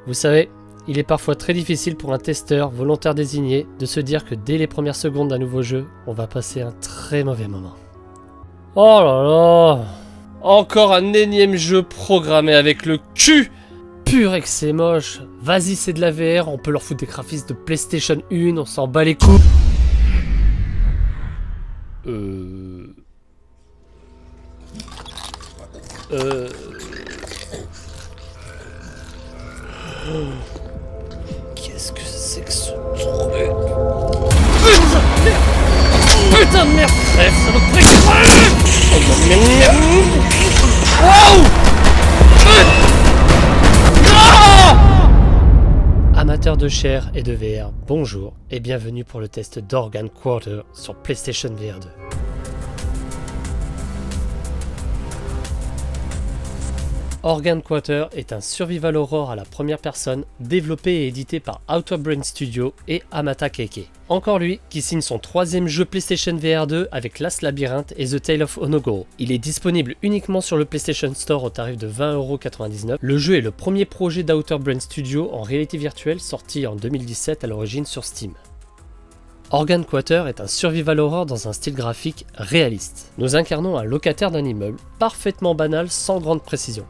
Vous savez, il est parfois très difficile pour un testeur volontaire désigné de se dire que dès les premières secondes d'un nouveau jeu, on va passer un très mauvais moment. Oh là là! Encore un énième jeu programmé avec le cul! Purée que c'est moche! Vas-y, c'est de la VR, on peut leur foutre des graphismes de PlayStation 1, on s'en bat les couilles! Qu'est-ce que c'est que ce truc? Putain de merde! Crève, saloperie! Wow! Amateurs de chair et de VR, bonjour et bienvenue pour le test d'Organ Quarter sur PlayStation VR 2. Organ Quarter est un survival horror à la première personne, développé et édité par Outer Brain Studio et Amata Keike. Encore lui, qui signe son troisième jeu PlayStation VR 2 avec Last Labyrinth et The Tale of Onogoro. Il est disponible uniquement sur le PlayStation Store au tarif de 20,99€. Le jeu est le premier projet d'Outer Brain Studio en réalité virtuelle sorti en 2017 à l'origine sur Steam. Organ Quarter est un survival horror dans un style graphique réaliste. Nous incarnons un locataire d'un immeuble, parfaitement banal sans grande précision.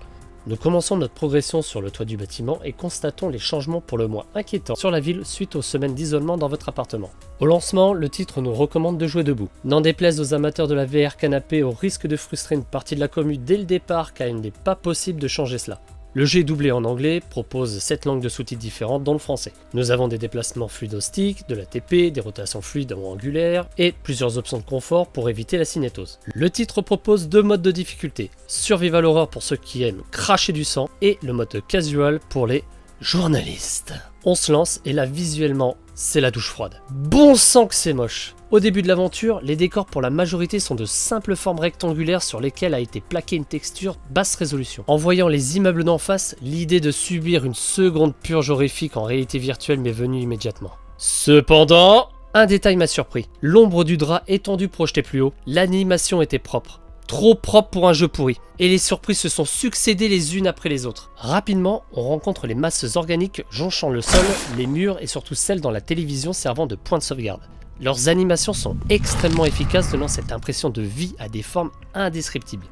Nous commençons notre progression sur le toit du bâtiment et constatons les changements pour le moins inquiétants sur la ville suite aux semaines d'isolement dans votre appartement. Au lancement, le titre nous recommande de jouer debout. N'en déplaise aux amateurs de la VR canapé au risque de frustrer une partie de la commu dès le départ car il n'est pas possible de changer cela. Le jeu est doublé en anglais, propose 7 langues de sous-titres différentes dont le français. Nous avons des déplacements fluides au stick, de l'ATP, des rotations fluides ou angulaires et plusieurs options de confort pour éviter la cinétose. Le titre propose 2 modes de difficulté, Survival Horror pour ceux qui aiment cracher du sang et le mode Casual pour les journalistes. On se lance et là visuellement, c'est la douche froide. Bon sang que c'est moche! Au début de l'aventure, les décors pour la majorité sont de simples formes rectangulaires sur lesquelles a été plaquée une texture basse résolution. En voyant les immeubles d'en face, l'idée de subir une seconde purge horrifique en réalité virtuelle m'est venue immédiatement. Cependant, un détail m'a surpris. L'ombre du drap étendu projeté plus haut, l'animation était propre. Trop propre pour un jeu pourri. Et les surprises se sont succédées les unes après les autres. Rapidement, on rencontre les masses organiques jonchant le sol, les murs et surtout celles dans la télévision servant de point de sauvegarde. Leurs animations sont extrêmement efficaces, donnant cette impression de vie à des formes indescriptibles.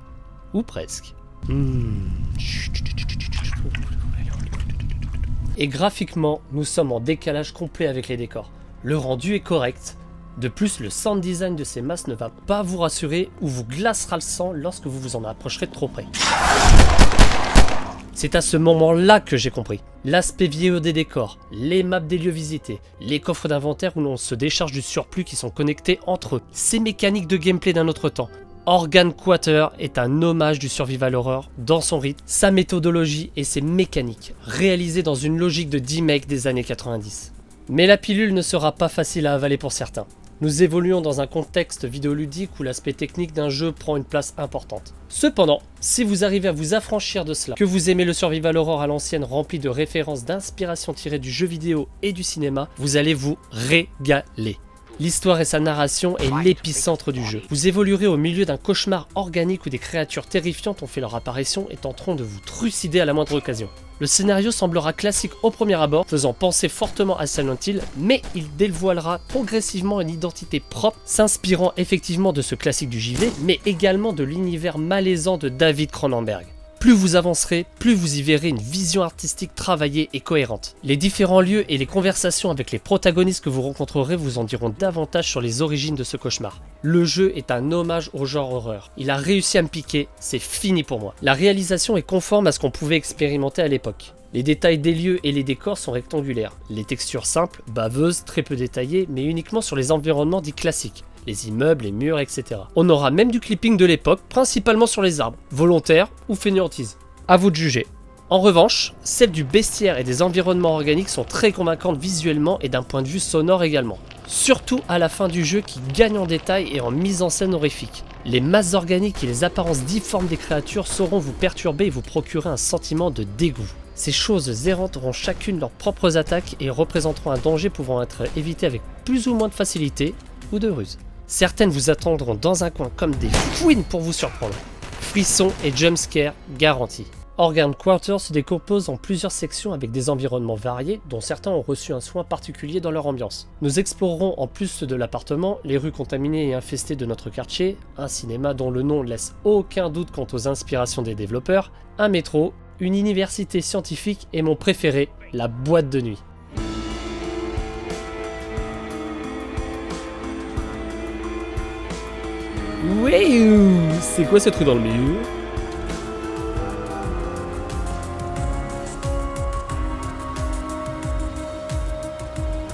Ou presque. Et graphiquement, nous sommes en décalage complet avec les décors. Le rendu est correct. De plus, le sound design de ces masses ne va pas vous rassurer ou vous glacera le sang lorsque vous vous en approcherez de trop près. C'est à ce moment-là que j'ai compris. L'aspect vieillot des décors, les maps des lieux visités, les coffres d'inventaire où l'on se décharge du surplus qui sont connectés entre eux, ces mécaniques de gameplay d'un autre temps. Organ Quarter est un hommage du survival horror dans son rythme, sa méthodologie et ses mécaniques, réalisées dans une logique de remake des années 90. Mais la pilule ne sera pas facile à avaler pour certains. Nous évoluons dans un contexte vidéoludique où l'aspect technique d'un jeu prend une place importante. Cependant, si vous arrivez à vous affranchir de cela, que vous aimez le survival horror à l'ancienne rempli de références d'inspiration tirées du jeu vidéo et du cinéma, vous allez vous régaler. L'histoire et sa narration est l'épicentre du jeu. Vous évoluerez au milieu d'un cauchemar organique où des créatures terrifiantes ont fait leur apparition et tenteront de vous trucider à la moindre occasion. Le scénario semblera classique au premier abord, faisant penser fortement à Silent Hill, mais il dévoilera progressivement une identité propre, s'inspirant effectivement de ce classique du JV, mais également de l'univers malaisant de David Cronenberg. Plus vous avancerez, plus vous y verrez une vision artistique travaillée et cohérente. Les différents lieux et les conversations avec les protagonistes que vous rencontrerez vous en diront davantage sur les origines de ce cauchemar. Le jeu est un hommage au genre horreur. Il a réussi à me piquer, c'est fini pour moi. La réalisation est conforme à ce qu'on pouvait expérimenter à l'époque. Les détails des lieux et les décors sont rectangulaires. Les textures simples, baveuses, très peu détaillées, mais uniquement sur les environnements dits classiques. Les immeubles, les murs, etc. On aura même du clipping de l'époque, principalement sur les arbres, volontaire ou fainéantise. À vous de juger. En revanche, celles du bestiaire et des environnements organiques sont très convaincantes visuellement et d'un point de vue sonore également. Surtout à la fin du jeu qui gagne en détail et en mise en scène horrifique. Les masses organiques et les apparences difformes des créatures sauront vous perturber et vous procurer un sentiment de dégoût. Ces choses errantes auront chacune leurs propres attaques et représenteront un danger pouvant être évité avec plus ou moins de facilité ou de ruse. Certaines vous attendront dans un coin comme des fouines pour vous surprendre. Frissons et jumpscares garantis. Organ Quarter se décompose en plusieurs sections avec des environnements variés dont certains ont reçu un soin particulier dans leur ambiance. Nous explorerons en plus de l'appartement les rues contaminées et infestées de notre quartier, un cinéma dont le nom laisse aucun doute quant aux inspirations des développeurs, un métro, une université scientifique et mon préféré, la boîte de nuit. Ouais, c'est quoi ce truc dans le milieu?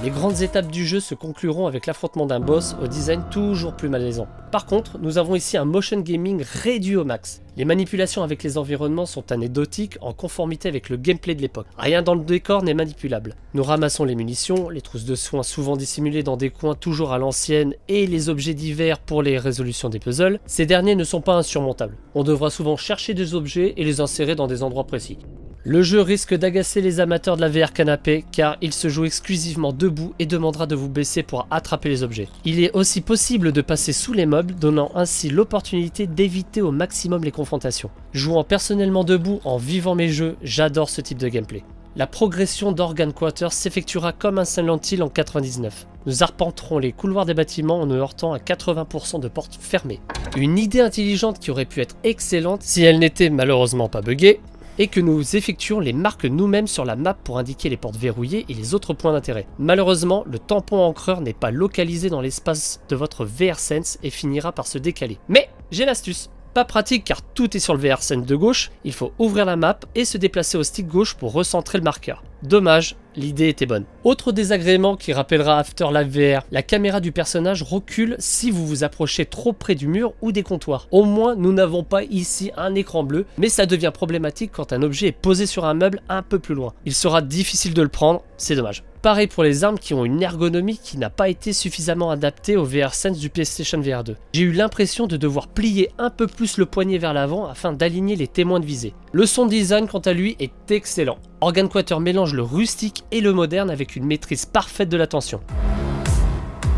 Les grandes étapes du jeu se concluront avec l'affrontement d'un boss au design toujours plus malaisant. Par contre, nous avons ici un motion gaming réduit au max. Les manipulations avec les environnements sont anecdotiques en conformité avec le gameplay de l'époque. Rien dans le décor n'est manipulable. Nous ramassons les munitions, les trousses de soins souvent dissimulées dans des coins toujours à l'ancienne et les objets divers pour les résolutions des puzzles. Ces derniers ne sont pas insurmontables. On devra souvent chercher des objets et les insérer dans des endroits précis. Le jeu risque d'agacer les amateurs de la VR canapé car il se joue exclusivement debout et demandera de vous baisser pour attraper les objets. Il est aussi possible de passer sous les meubles, donnant ainsi l'opportunité d'éviter au maximum les confrontations. Jouant personnellement debout en vivant mes jeux, j'adore ce type de gameplay. La progression d'Organ Quarter s'effectuera comme un Silent Hill en 99. Nous arpenterons les couloirs des bâtiments en nous heurtant à 80% de portes fermées. Une idée intelligente qui aurait pu être excellente si elle n'était malheureusement pas buggée, et que nous effectuons les marques nous-mêmes sur la map pour indiquer les portes verrouillées et les autres points d'intérêt. Malheureusement, le tampon encreur n'est pas localisé dans l'espace de votre VR Sense et finira par se décaler. Mais j'ai l'astuce. Pas pratique car tout est sur le VR Sense de gauche, il faut ouvrir la map et se déplacer au stick gauche pour recentrer le marqueur. Dommage, l'idée était bonne. Autre désagrément qui rappellera Afterlife VR, la caméra du personnage recule si vous vous approchez trop près du mur ou des comptoirs. Au moins, nous n'avons pas ici un écran bleu, mais ça devient problématique quand un objet est posé sur un meuble un peu plus loin. Il sera difficile de le prendre, c'est dommage. Pareil pour les armes qui ont une ergonomie qui n'a pas été suffisamment adaptée au VR Sense du PlayStation VR 2. J'ai eu l'impression de devoir plier un peu plus le poignet vers l'avant afin d'aligner les témoins de visée. Le son design quant à lui est excellent. Organ Quarter mélange le rustique et le moderne avec une maîtrise parfaite de la tension.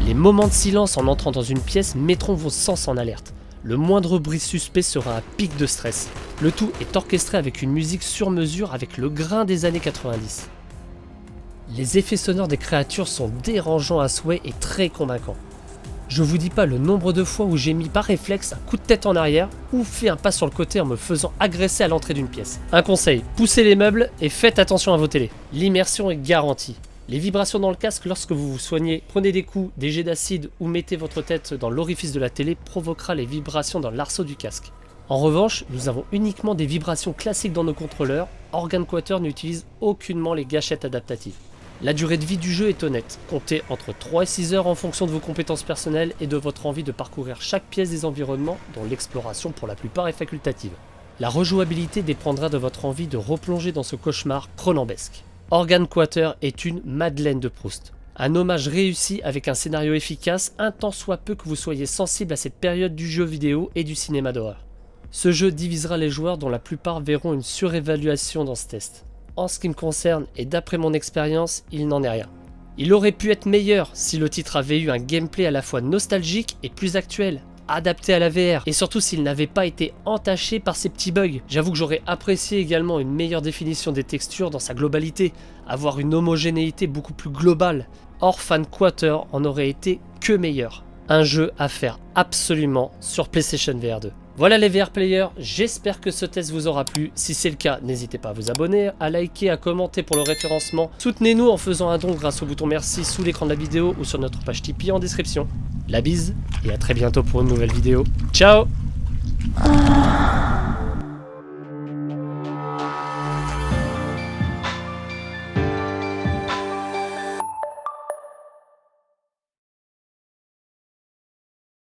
Les moments de silence en entrant dans une pièce mettront vos sens en alerte. Le moindre bruit suspect sera un pic de stress. Le tout est orchestré avec une musique sur mesure avec le grain des années 90. Les effets sonores des créatures sont dérangeants à souhait et très convaincants. Je vous dis pas le nombre de fois où j'ai mis par réflexe un coup de tête en arrière ou fait un pas sur le côté en me faisant agresser à l'entrée d'une pièce. Un conseil, poussez les meubles et faites attention à vos télés. L'immersion est garantie. Les vibrations dans le casque lorsque vous vous soignez, prenez des coups, des jets d'acide ou mettez votre tête dans l'orifice de la télé provoquera les vibrations dans l'arceau du casque. En revanche, nous avons uniquement des vibrations classiques dans nos contrôleurs. Organ Quarter n'utilise aucunement les gâchettes adaptatives. La durée de vie du jeu est honnête, comptez entre 3 et 6 heures en fonction de vos compétences personnelles et de votre envie de parcourir chaque pièce des environnements dont l'exploration pour la plupart est facultative. La rejouabilité dépendra de votre envie de replonger dans ce cauchemar cronambesque. Organ Quarter est une Madeleine de Proust. Un hommage réussi avec un scénario efficace, un tant soit peu que vous soyez sensible à cette période du jeu vidéo et du cinéma d'horreur. Ce jeu divisera les joueurs dont la plupart verront une surévaluation dans ce test. En ce qui me concerne et d'après mon expérience, il n'en est rien. Il aurait pu être meilleur si le titre avait eu un gameplay à la fois nostalgique et plus actuel, adapté à la VR, et surtout s'il n'avait pas été entaché par ces petits bugs. J'avoue que j'aurais apprécié également une meilleure définition des textures dans sa globalité, avoir une homogénéité beaucoup plus globale. Organ Quarter en aurait été que meilleur. Un jeu à faire absolument sur PlayStation VR 2. Voilà les VR players, j'espère que ce test vous aura plu. Si c'est le cas, n'hésitez pas à vous abonner, à liker, à commenter pour le référencement. Soutenez-nous en faisant un don grâce au bouton merci sous l'écran de la vidéo ou sur notre page Tipeee en description. La bise et à très bientôt pour une nouvelle vidéo. Ciao!